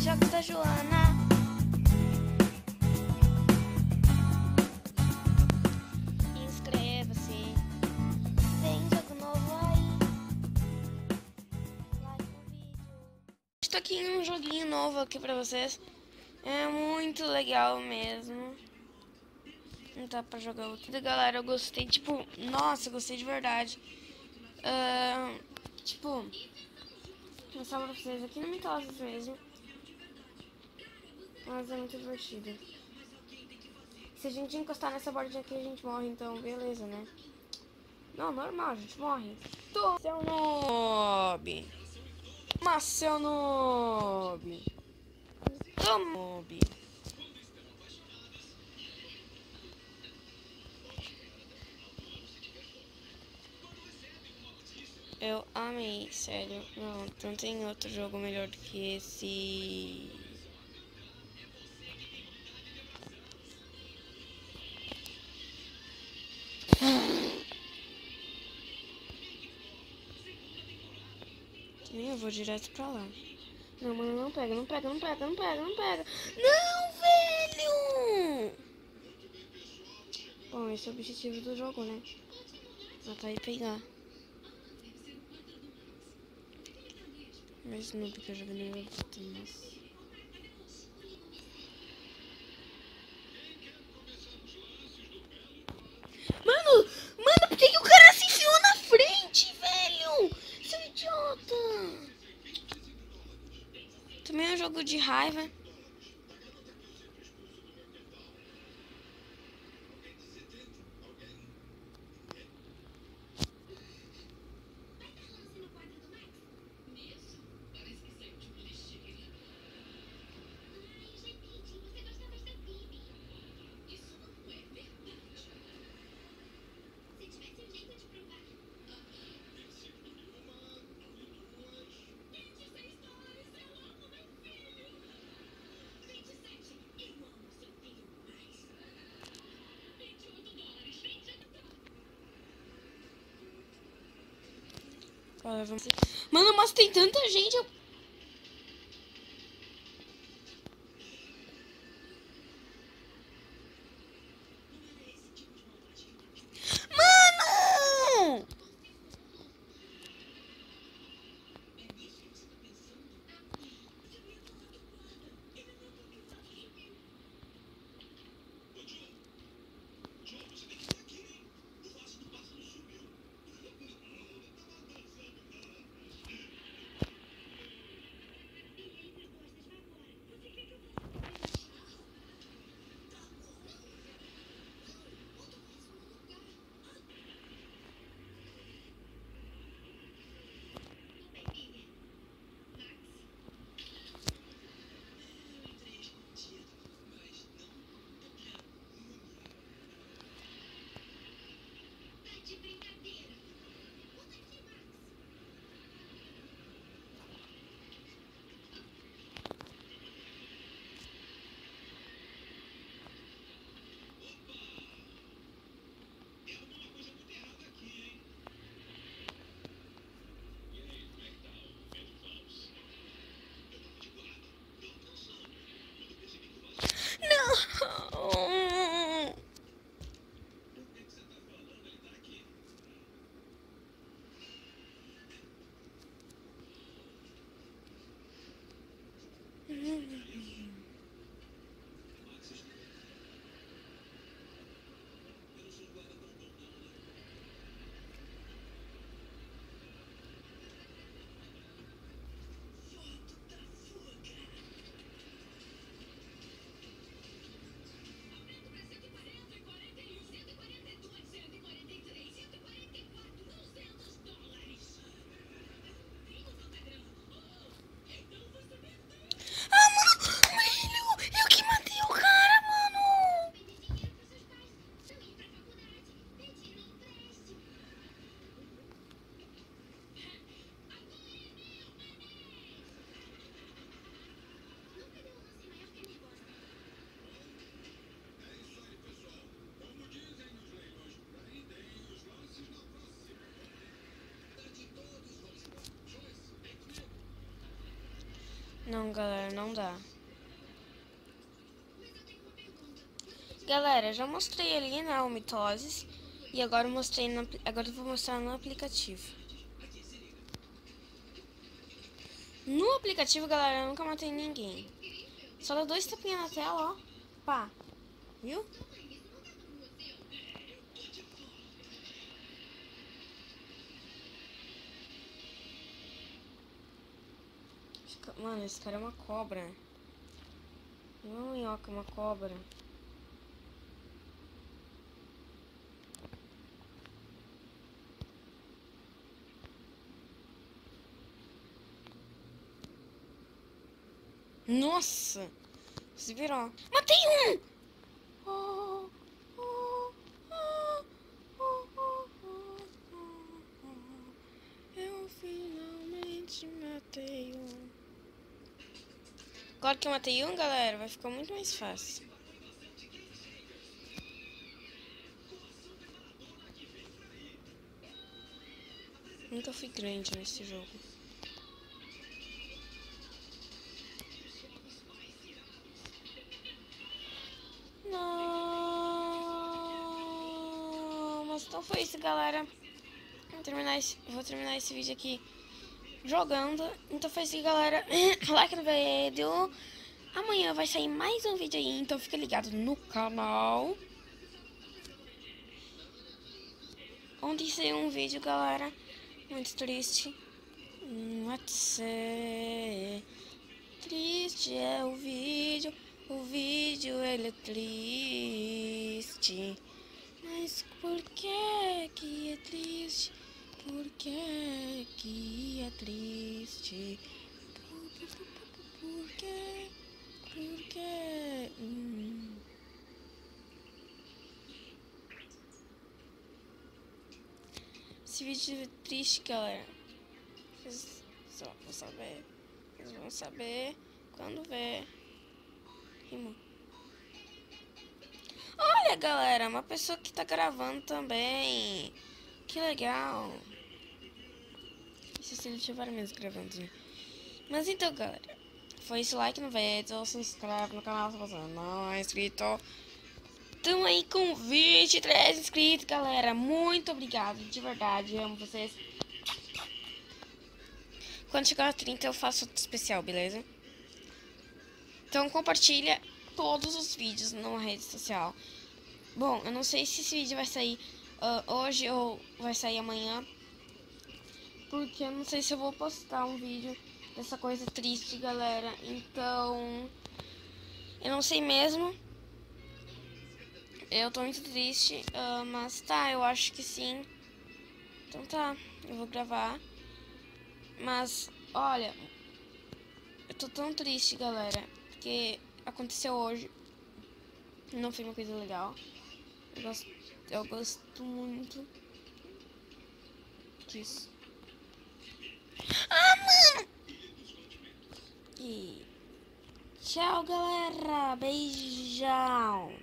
Jogos da Joana. Inscreva-se. Tem jogo novo aí. Like no vídeo. Estou aqui em um joguinho novo aqui pra vocês. É muito legal mesmo. Não dá pra jogar outro. Galera, eu gostei, tipo, nossa, eu gostei de verdade. Tipo, vou mostrar pra vocês aqui no Mitosis mesmo. Mas é muito divertido. Se a gente encostar nessa bordinha aqui, a gente morre, então beleza, né? Não, normal, a gente morre. Seu noob. Mas seu noob. Toma, noob. Eu amei, sério. Não tem outro jogo melhor do que esse. Eu vou direto pra lá. Não, mano, não pega, não pega, não pega, não pega, não pega. Não, velho! Bom, esse é o objetivo do jogo, né? Matar e pegar. Mas não, porque eu joguei no meu botão, mas... Mano, por que o cara se enfiou na frente, velho? Seu idiota! Também é um jogo de raiva. Olha, vamos... Mano, mas tem tanta gente... Mano! Não! Não, galera, não dá. Galera, já mostrei ali na mitoses. E agora agora eu vou mostrar no aplicativo. No aplicativo, galera, eu nunca matei ninguém. Só dá 2 tapinhas na tela, ó. Pá. Viu? Mano, esse cara é uma cobra. Não é uma minhoca, é uma cobra. Nossa! Se virou. Matei um! Oh, oh, oh, oh, oh, oh. Eu finalmente matei um. Agora que eu matei um, galera, vai ficar muito mais fácil. Nunca fui grande nesse jogo. Não, mas então foi isso, galera. Vou terminar esse vídeo aqui jogando. Então foi isso, galera. Like no vídeo. Amanhã vai sair mais um vídeo aí, então fica ligado no canal. Ontem saiu um vídeo, galera, muito triste. Pode ser triste é o vídeo ele é triste. Mas por que é triste? Por que é triste? Por que? Por que? Esse vídeo é triste, galera. Vocês só vão saber. Vocês vão saber quando ver. Rimou. Olha, galera, uma pessoa que tá gravando também. Que legal. Isso se ele tiver mesmo gravando, né? Mas então, galera, foi esse like no vídeo. Se inscreve no canal se você não é inscrito. Tamo aí com 23 inscritos, galera. Muito obrigada, de verdade. Amo vocês. Quando chegar a 30 eu faço outro especial, beleza? Então compartilha todos os vídeos numa rede social. Bom, eu não sei se esse vídeo vai sair hoje ou vai sair amanhã. Porque eu não sei se eu vou postar um vídeo dessa coisa triste, galera. Então, eu não sei mesmo. Eu tô muito triste, mas tá, eu acho que sim. Então tá, eu vou gravar. Mas, olha, eu tô tão triste, galera, porque aconteceu hoje. Não foi uma coisa legal. Eu gosto muito disso. Ah, mano! E tchau, galera. Beijão.